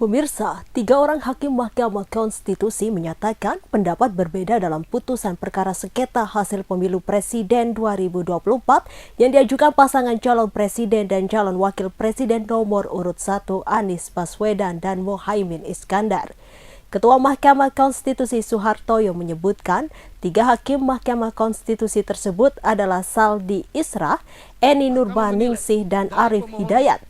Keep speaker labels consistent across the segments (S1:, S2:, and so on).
S1: Pemirsa, 3 orang hakim Mahkamah Konstitusi menyatakan pendapat berbeda dalam putusan perkara sengketa hasil pemilu presiden 2024 yang diajukan pasangan calon presiden dan calon wakil presiden nomor urut 1 Anies Baswedan dan Muhaimin Iskandar. Ketua Mahkamah Konstitusi Soehartoyo menyebutkan 3 hakim Mahkamah Konstitusi tersebut adalah Saldi Isra, Eni Nurbaningsih, dan Arief Hidayat.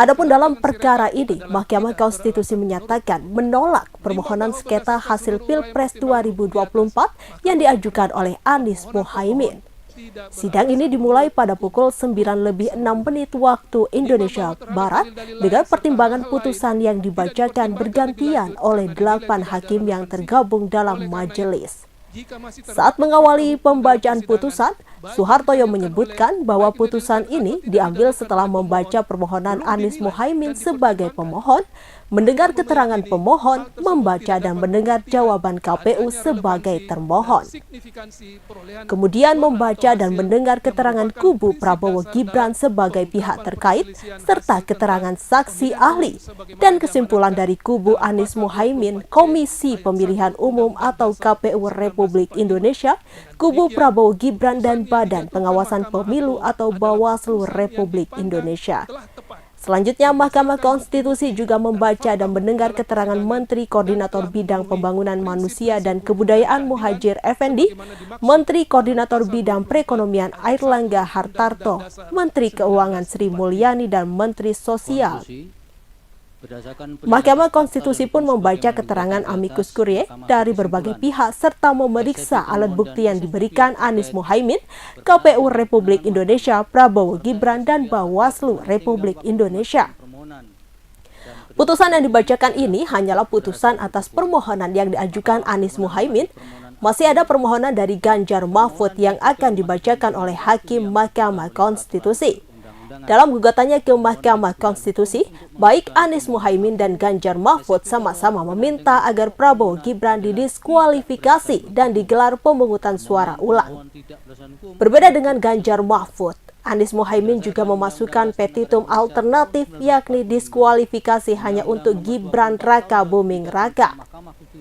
S1: Adapun dalam perkara ini, Mahkamah Konstitusi menyatakan menolak permohonan sengketa hasil Pilpres 2024 yang diajukan oleh Anies Muhaimin. Sidang ini dimulai pada pukul 9:06 waktu Indonesia Barat dengan pertimbangan putusan yang dibacakan bergantian oleh 8 hakim yang tergabung dalam majelis. Saat mengawali pembacaan putusan, Soehartoyo menyebutkan bahwa putusan ini diambil setelah membaca permohonan Anies Muhaimin sebagai pemohon, mendengar keterangan pemohon, membaca dan mendengar jawaban KPU sebagai termohon. Kemudian membaca dan mendengar keterangan kubu Prabowo Gibran sebagai pihak terkait, serta keterangan saksi ahli, dan kesimpulan dari kubu Anies Muhaimin, Komisi Pemilihan Umum atau KPU Republik Indonesia, kubu Prabowo Gibran, dan Badan Pengawasan Pemilu atau Bawaslu Republik Indonesia. Selanjutnya, Mahkamah Konstitusi juga membaca dan mendengar keterangan Menteri Koordinator Bidang Pembangunan Manusia dan Kebudayaan Muhadjir Effendi, Menteri Koordinator Bidang Perekonomian Airlangga Hartarto, Menteri Keuangan Sri Mulyani, dan Menteri Sosial. Mahkamah Konstitusi pun membaca keterangan amicus curiae dari berbagai pihak serta memeriksa alat bukti yang diberikan Anies Muhaimin, KPU Republik Indonesia, Prabowo Gibran, dan Bawaslu Republik Indonesia. Putusan yang dibacakan ini hanyalah putusan atas permohonan yang diajukan Anies Muhaimin. Masih ada permohonan dari Ganjar Mahfud yang akan dibacakan oleh Hakim Mahkamah Konstitusi. Dalam gugatannya ke Mahkamah Konstitusi, baik Anies Muhaimin dan Ganjar Mahfud sama-sama meminta agar Prabowo Gibran didiskualifikasi dan digelar pemungutan suara ulang. Berbeda dengan Ganjar Mahfud, Anies Muhaimin juga memasukkan petitum alternatif yakni diskualifikasi hanya untuk Gibran Raka Buming Raka.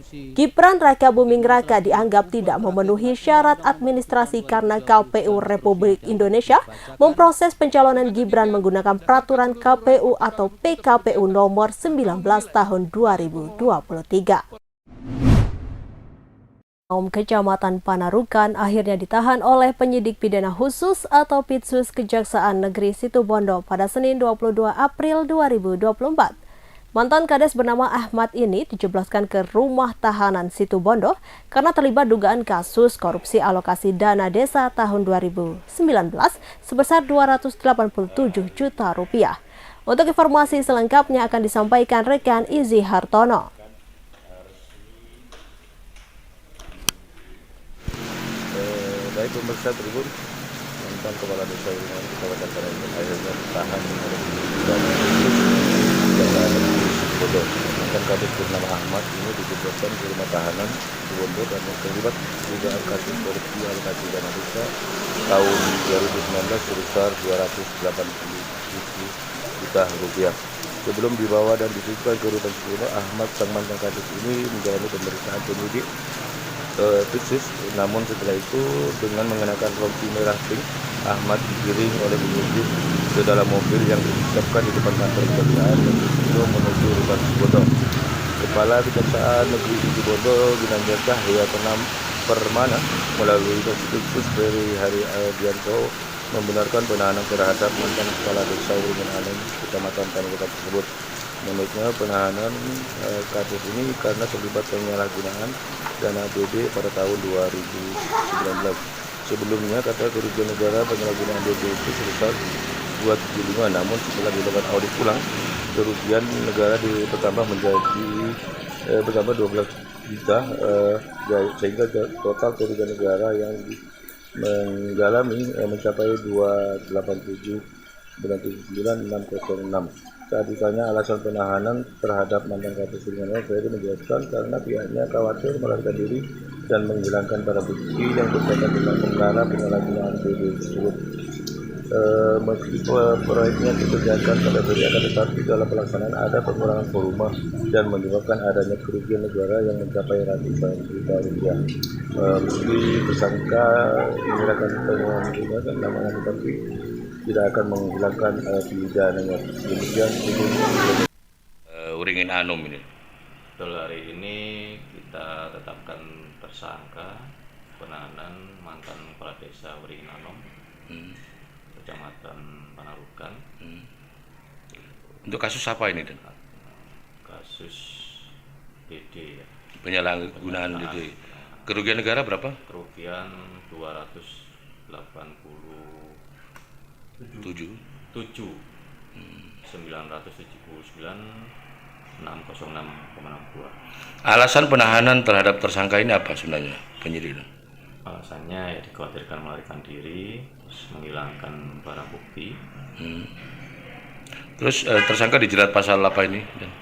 S1: Gibran Raka Buming Raka dianggap tidak memenuhi syarat administrasi karena KPU Republik Indonesia memproses pencalonan Gibran menggunakan peraturan KPU atau PKPU nomor 19 tahun 2023. Kecamatan Panarukan akhirnya ditahan oleh penyidik pidana khusus atau Pitsus Kejaksaan Negeri Situbondo pada Senin 22 April 2024. Mantan Kades bernama Ahmad ini dijebloskan ke rumah tahanan Situbondo karena terlibat dugaan kasus korupsi alokasi dana desa tahun 2019 sebesar 287 juta rupiah. Untuk informasi selengkapnya akan disampaikan rekan Izzy Hartono.
S2: Baik pemirsa Tribun, mantan Kepala Desa Wiringan Kecamatan Panarukan akhirnya ditahan oleh Bodoh. Mantan Kadis bernama Ahmad ini dijebloskan ke rumah tahanan Situbondo dan terlibat dugaan kasus korupsi alokasi dana desa tahun 2019 sebesar 287 juta rupiah. Sebelum dibawa dan dititipkan ke rutan Situbondo, Ahmad sang mantan Kadis ini menjalani pemeriksaan penyidik Pitsus. Namun setelah itu dengan mengenakan rompi merah pink, Ahmad digiring oleh penyidik ke dalam mobil yang disiapkan di depan kantor kejaksaan Negeri menuju rutan Situbondo. Kepala Kejaksaan Negeri Situbondo Ginanjar Cahya Permana melalui Pitsus Ferry Hari Adianto membenarkan penahanan terhadap mantan Kepala Desa Wiringan Alem Kecamatan Panarukan tersebut. Menurutnya penahanan kasus ini karena terlibat penyalahgunaan dana APBD pada tahun 2019. Sebelumnya kata kerugian negara penyalahgunaan APBD itu sebesar 275, namun setelah dilakukan audit ulang, kerugian negara bertambah menjadi 12 juta, sehingga total kerugian negara yang mengalami mencapai 287.979.606. Saat ditanya alasan penahanan terhadap mantan Kadis Wiringan, Ferry menjelaskan karena pihaknya khawatir melarikan diri dan menghilangkan barang bukti yang berkaitan dengan perkara penyalahgunaan APBD tersebut. meski proyeknya dikerjakan pada periode akan tetapi dalam pelaksanaan ada pengurangan volume dan menyebabkan adanya kerugian negara yang mencapai ratusan juta rupiah. Meski tersangka menyerahkan temuan namanya tetapi tidak akan menghilangkan pidananya. Demikian
S3: Uringin Anum ini.
S4: Betul, hari ini kita tetapkan tersangka penahanan mantan kepala desa Uringin Anom, Kecamatan Panarukan.
S3: Untuk kasus apa ini, Dan?
S4: Kasus BD ya.
S3: Penyalahgunaan DD. Kerugian negara berapa?
S4: Kerugian 287 979.606,62.
S3: Alasan penahanan terhadap tersangka ini apa sebenarnya, penyidik?
S4: Alasannya ya dikhawatirkan melarikan diri, terus menghilangkan barang bukti.
S3: Terus tersangka dijerat pasal apa ini, Dan?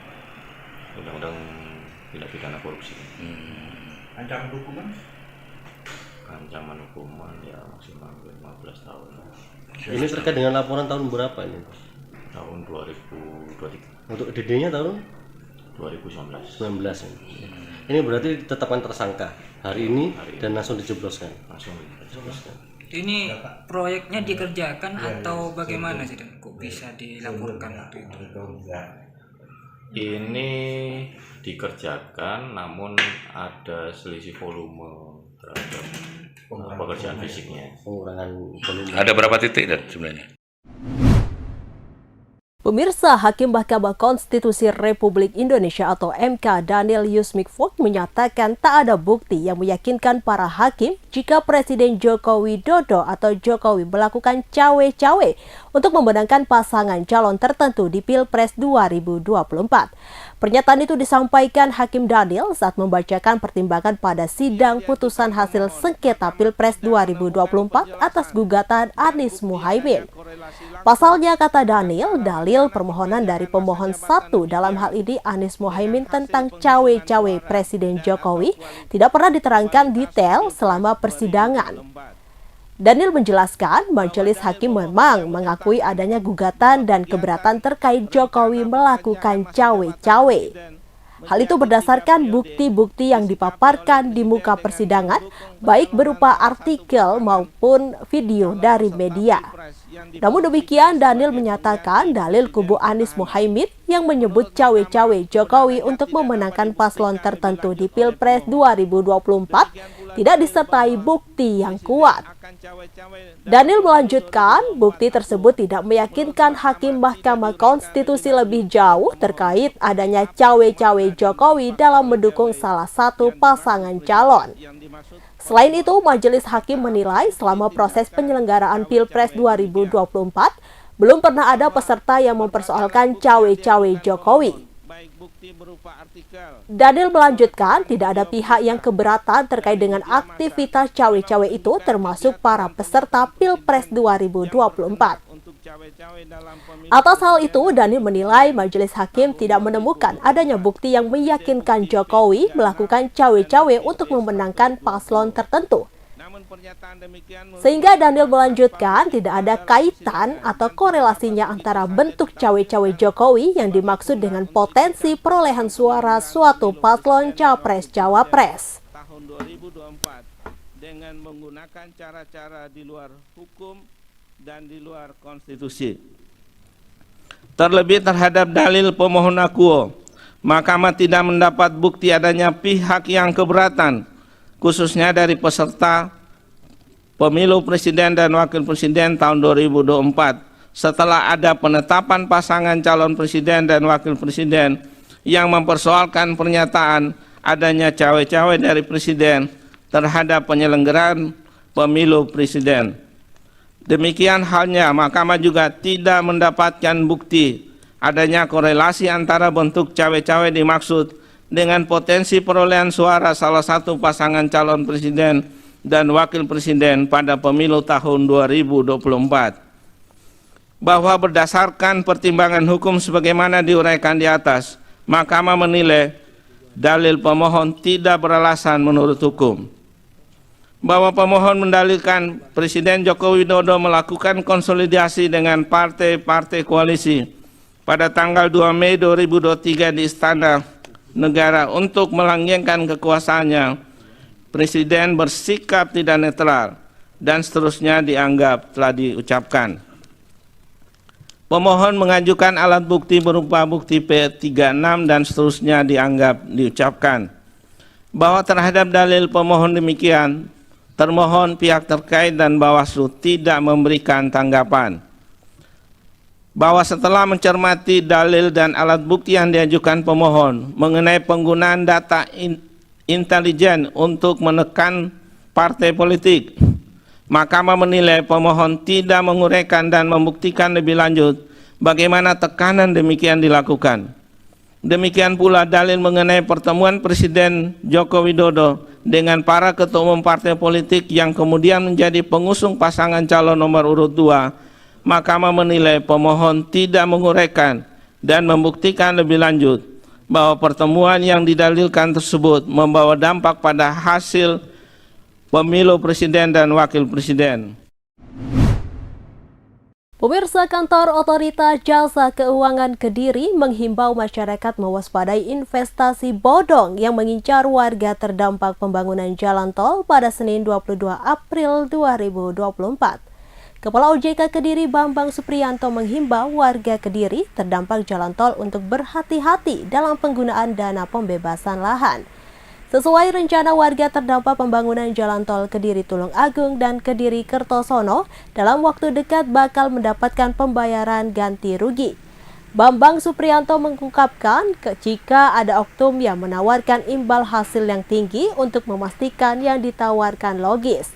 S4: Undang-undang tindak pidana korupsi.
S5: Ancaman hukuman?
S4: Ancaman hukuman ya maksimal 15 tahun.
S5: Ini terkait dengan laporan tahun berapa ini?
S4: Tahun 2023.
S5: Untuk DD-nya tahun
S4: 2019.
S5: 19 ini. Ini berarti ditetapkan tersangka hari ini dan langsung dijebloskan.
S4: Langsung dijebloskan.
S6: Ini proyeknya dikerjakan atau bagaimana sih, Dan? Kok bisa dilaporkan waktu itu?
S4: Ini dikerjakan namun ada selisih volume terhadap pekerjaan fisiknya.
S5: Pengurangan volume.
S3: Ada berapa titik, Dan, sebenarnya?
S1: Pemirsa, Hakim Mahkamah Konstitusi Republik Indonesia atau MK Daniel Yusmik Vogt menyatakan tak ada bukti yang meyakinkan para hakim jika Presiden Joko Widodo atau Jokowi melakukan cawe-cawe untuk memenangkan pasangan calon tertentu di Pilpres 2024. Pernyataan itu disampaikan Hakim Daniel saat membacakan pertimbangan pada sidang putusan hasil sengketa Pilpres 2024 atas gugatan Anies Muhaimin. Pasalnya, kata Daniel, dalil permohonan dari pemohon satu dalam hal ini Anies Muhaimin tentang cawe-cawe Presiden Jokowi tidak pernah diterangkan detail selama persidangan. Daniel menjelaskan majelis hakim memang mengakui adanya gugatan dan keberatan terkait Jokowi melakukan cawe-cawe. Hal itu berdasarkan bukti-bukti yang dipaparkan di muka persidangan, baik berupa artikel maupun video dari media. Namun demikian, Daniel menyatakan dalil kubu Anies Muhaimin yang menyebut cawe-cawe Jokowi untuk memenangkan paslon tertentu di Pilpres 2024 tidak disertai bukti yang kuat. Daniel melanjutkan, bukti tersebut tidak meyakinkan Hakim Mahkamah Konstitusi lebih jauh terkait adanya cawe-cawe Jokowi dalam mendukung salah satu pasangan calon. Selain itu, majelis hakim menilai selama proses penyelenggaraan Pilpres 2024, belum pernah ada peserta yang mempersoalkan cawe-cawe Jokowi. Daniel melanjutkan, tidak ada pihak yang keberatan terkait dengan aktivitas cawe-cawe itu, termasuk para peserta Pilpres 2024. Atas hal itu, Daniel menilai majelis hakim tidak menemukan adanya bukti yang meyakinkan Jokowi melakukan cawe-cawe untuk memenangkan paslon tertentu. Sehingga Daniel melanjutkan, tidak ada kaitan atau korelasinya antara bentuk cawe-cawe Jokowi yang dimaksud dengan potensi perolehan suara suatu paslon capres-cawapres.
S7: Tahun 2024 dengan menggunakan cara-cara di luar hukum dan di luar konstitusi. Terlebih terhadap dalil pemohon akuo, Mahkamah tidak mendapat bukti adanya pihak yang keberatan, khususnya dari peserta Pemilu Presiden dan Wakil Presiden tahun 2024 setelah ada penetapan pasangan calon presiden dan wakil presiden yang mempersoalkan pernyataan adanya cawe-cawe dari presiden terhadap penyelenggaraan pemilu presiden. Demikian halnya Mahkamah juga tidak mendapatkan bukti adanya korelasi antara bentuk cawe-cawe dimaksud dengan potensi perolehan suara salah satu pasangan calon presiden dan wakil presiden pada pemilu tahun 2024. Bahwa berdasarkan pertimbangan hukum sebagaimana diuraikan di atas, Mahkamah menilai dalil pemohon tidak beralasan menurut hukum. bahwa pemohon mendalilkan Presiden Joko Widodo melakukan konsolidasi dengan partai-partai koalisi pada tanggal 2 Mei 2023 di Istana Negara untuk melanggengkan kekuasaannya. Presiden bersikap tidak netral dan seterusnya dianggap telah diucapkan. Pemohon mengajukan alat bukti berupa bukti P36 dan seterusnya dianggap diucapkan. Bahwa terhadap dalil pemohon demikian, termohon, pihak terkait dan Bawaslu tidak memberikan tanggapan. Bahwa setelah mencermati dalil dan alat bukti yang diajukan pemohon mengenai penggunaan data intelijen untuk menekan partai politik, Mahkamah menilai pemohon tidak menguraikan dan membuktikan lebih lanjut bagaimana tekanan demikian dilakukan. Demikian pula dalil mengenai pertemuan Presiden Joko Widodo dengan para ketua umum partai politik yang kemudian menjadi pengusung pasangan calon nomor urut 2. Mahkamah menilai pemohon tidak menguraikan dan membuktikan lebih lanjut bahwa pertemuan yang didalilkan tersebut membawa dampak pada hasil pemilu presiden dan wakil presiden.
S1: Pemirsa, Kantor Otoritas Jasa Keuangan Kediri menghimbau masyarakat mewaspadai investasi bodong yang mengincar warga terdampak pembangunan jalan tol pada Senin 22 April 2024. Kepala OJK Kediri Bambang Supriyanto menghimbau warga Kediri terdampak jalan tol untuk berhati-hati dalam penggunaan dana pembebasan lahan. Sesuai rencana, warga terdampak pembangunan jalan tol Kediri Tulung Agung dan Kediri Kertosono dalam waktu dekat bakal mendapatkan pembayaran ganti rugi. Bambang Supriyanto mengungkapkan jika ada oknum yang menawarkan imbal hasil yang tinggi untuk memastikan yang ditawarkan logis.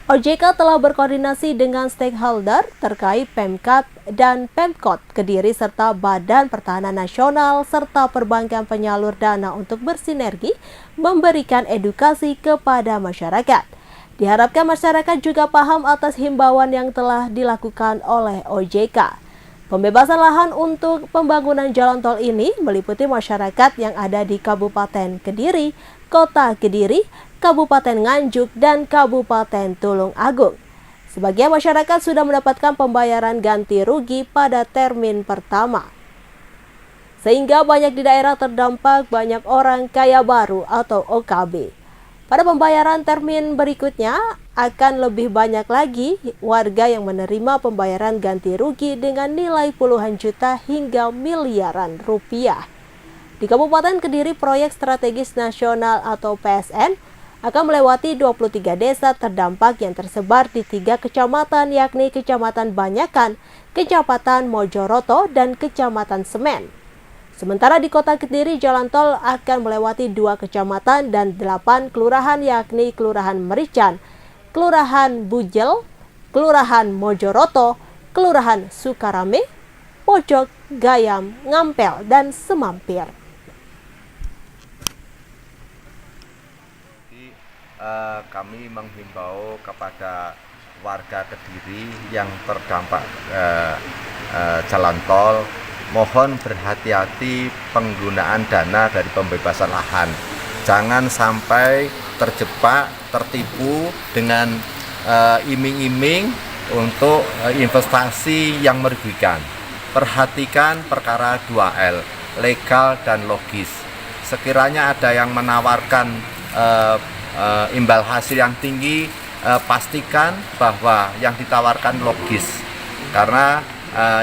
S1: OJK telah berkoordinasi dengan stakeholder terkait Pemkab dan Pemkot Kediri serta Badan Pertahanan Nasional serta perbankan penyalur dana untuk bersinergi memberikan edukasi kepada masyarakat. Diharapkan masyarakat juga paham atas himbauan yang telah dilakukan oleh OJK. Pembebasan lahan untuk pembangunan jalan tol ini meliputi masyarakat yang ada di Kabupaten Kediri, Kota Kediri, Kabupaten Nganjuk, dan Kabupaten Tulung Agung. Sebagian masyarakat sudah mendapatkan pembayaran ganti rugi pada termin pertama. Sehingga banyak di daerah terdampak banyak orang kaya baru atau OKB. Pada pembayaran termin berikutnya akan lebih banyak lagi warga yang menerima pembayaran ganti rugi dengan nilai puluhan juta hingga miliaran rupiah. Di Kabupaten Kediri, proyek strategis nasional atau PSN akan melewati 23 desa terdampak yang tersebar di 3 kecamatan, yakni Kecamatan Banyakan, Kecamatan Mojoroto, dan Kecamatan Semen. Sementara di Kota Kediri, jalan tol akan melewati 2 kecamatan dan 8 kelurahan, yakni Kelurahan Merican, Kelurahan Bujel, Kelurahan Mojoroto, Kelurahan Sukarame, Pojok, Gayam, Ngampel, dan Semampir.
S2: Kami menghimbau kepada warga Kediri yang terdampak jalan tol, mohon berhati-hati penggunaan dana dari pembebasan lahan. Jangan sampai terjebak, tertipu dengan iming-iming untuk investasi yang merugikan. Perhatikan perkara 2L, legal dan logis. Sekiranya ada yang menawarkan imbal hasil yang tinggi, pastikan bahwa yang ditawarkan logis. Karena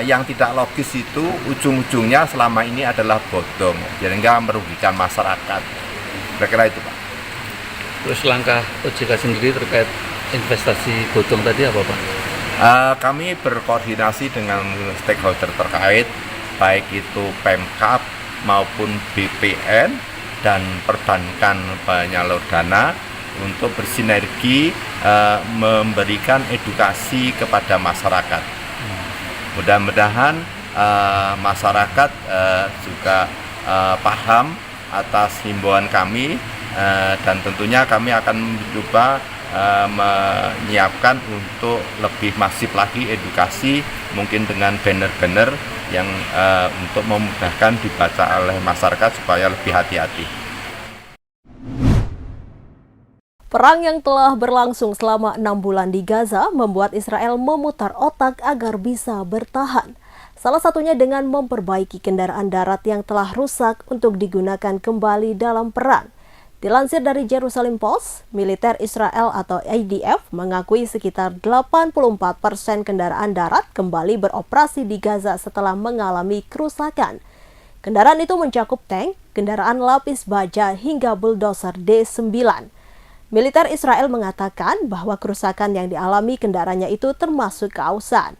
S2: yang tidak logis itu ujung-ujungnya selama ini adalah bodong, sehingga merugikan masyarakat. Kira-kira itu, Pak.
S3: Terus langkah OJK sendiri terkait investasi bodong tadi apa, Pak?
S2: Kami berkoordinasi dengan stakeholder terkait, baik itu Pemkab maupun BPN dan perbankan penyalur dana untuk bersinergi memberikan edukasi kepada masyarakat. Mudah-mudahan masyarakat juga paham atas himbauan kami, dan tentunya kami akan mencoba menyiapkan untuk lebih masif lagi edukasi, mungkin dengan banner-banner yang untuk memudahkan dibaca oleh masyarakat supaya lebih hati-hati.
S1: Perang yang telah berlangsung selama 6 bulan di Gaza membuat Israel memutar otak agar bisa bertahan. Salah satunya dengan memperbaiki kendaraan darat yang telah rusak untuk digunakan kembali dalam perang. Dilansir dari Jerusalem Post, militer Israel atau IDF mengakui sekitar 84% kendaraan darat kembali beroperasi di Gaza setelah mengalami kerusakan. Kendaraan itu mencakup tank, kendaraan lapis baja hingga bulldozer D9. Militer Israel mengatakan bahwa kerusakan yang dialami kendaraannya itu termasuk keausan.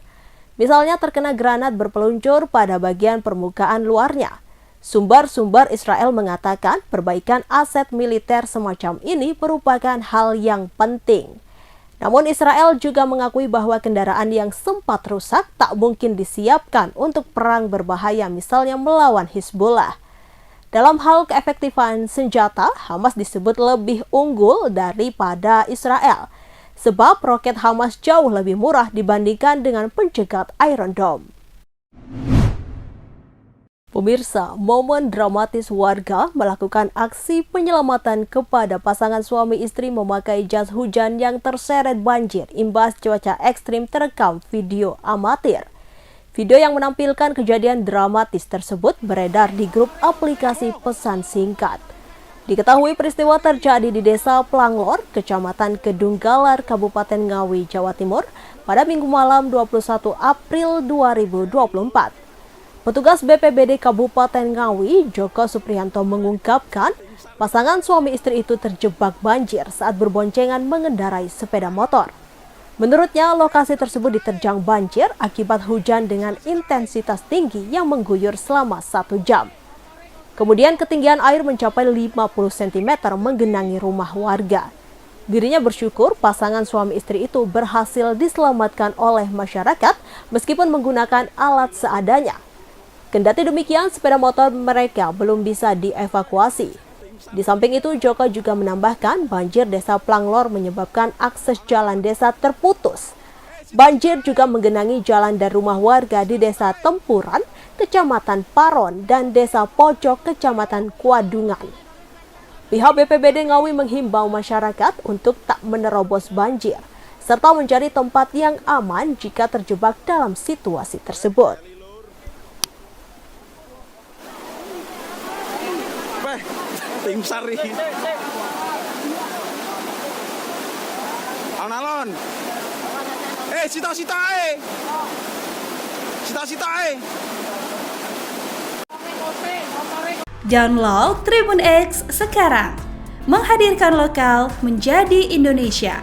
S1: Misalnya terkena granat berpeluncur pada bagian permukaan luarnya. Sumber-sumber Israel mengatakan perbaikan aset militer semacam ini merupakan hal yang penting. Namun Israel juga mengakui bahwa kendaraan yang sempat rusak tak mungkin disiapkan untuk perang berbahaya misalnya melawan Hizbullah. Dalam hal keefektifan senjata, Hamas disebut lebih unggul daripada Israel, sebab roket Hamas jauh lebih murah dibandingkan dengan pencegat Iron Dome. Pemirsa, momen dramatis warga melakukan aksi penyelamatan kepada pasangan suami istri memakai jas hujan yang terseret banjir imbas cuaca ekstrim terekam video amatir. Video yang menampilkan kejadian dramatis tersebut beredar di grup aplikasi pesan singkat. Diketahui peristiwa terjadi di Desa Planglor, Kecamatan Kedunggalar, Kabupaten Ngawi, Jawa Timur, pada Minggu malam 21 April 2024. Petugas BPBD Kabupaten Ngawi, Joko Supriyanto mengungkapkan, pasangan suami istri itu terjebak banjir saat berboncengan mengendarai sepeda motor. Menurutnya, lokasi tersebut diterjang banjir akibat hujan dengan intensitas tinggi yang mengguyur selama 1 jam. Kemudian ketinggian air mencapai 50 cm menggenangi rumah warga. Dirinya bersyukur pasangan suami istri itu berhasil diselamatkan oleh masyarakat meskipun menggunakan alat seadanya. Kendati demikian, sepeda motor mereka belum bisa dievakuasi. Di samping itu, Joko juga menambahkan banjir Desa Planglor menyebabkan akses jalan desa terputus. Banjir juga menggenangi jalan dan rumah warga di Desa Tempuran, Kecamatan Paron, dan Desa Pojok, Kecamatan Kuadungan. Pihak BPBD Ngawi menghimbau masyarakat untuk tak menerobos banjir, serta mencari tempat yang aman jika terjebak dalam situasi tersebut.
S8: Tim Sari. Alon-alon. Cita-cita.
S9: Download Tribun X sekarang. Menghadirkan lokal menjadi Indonesia.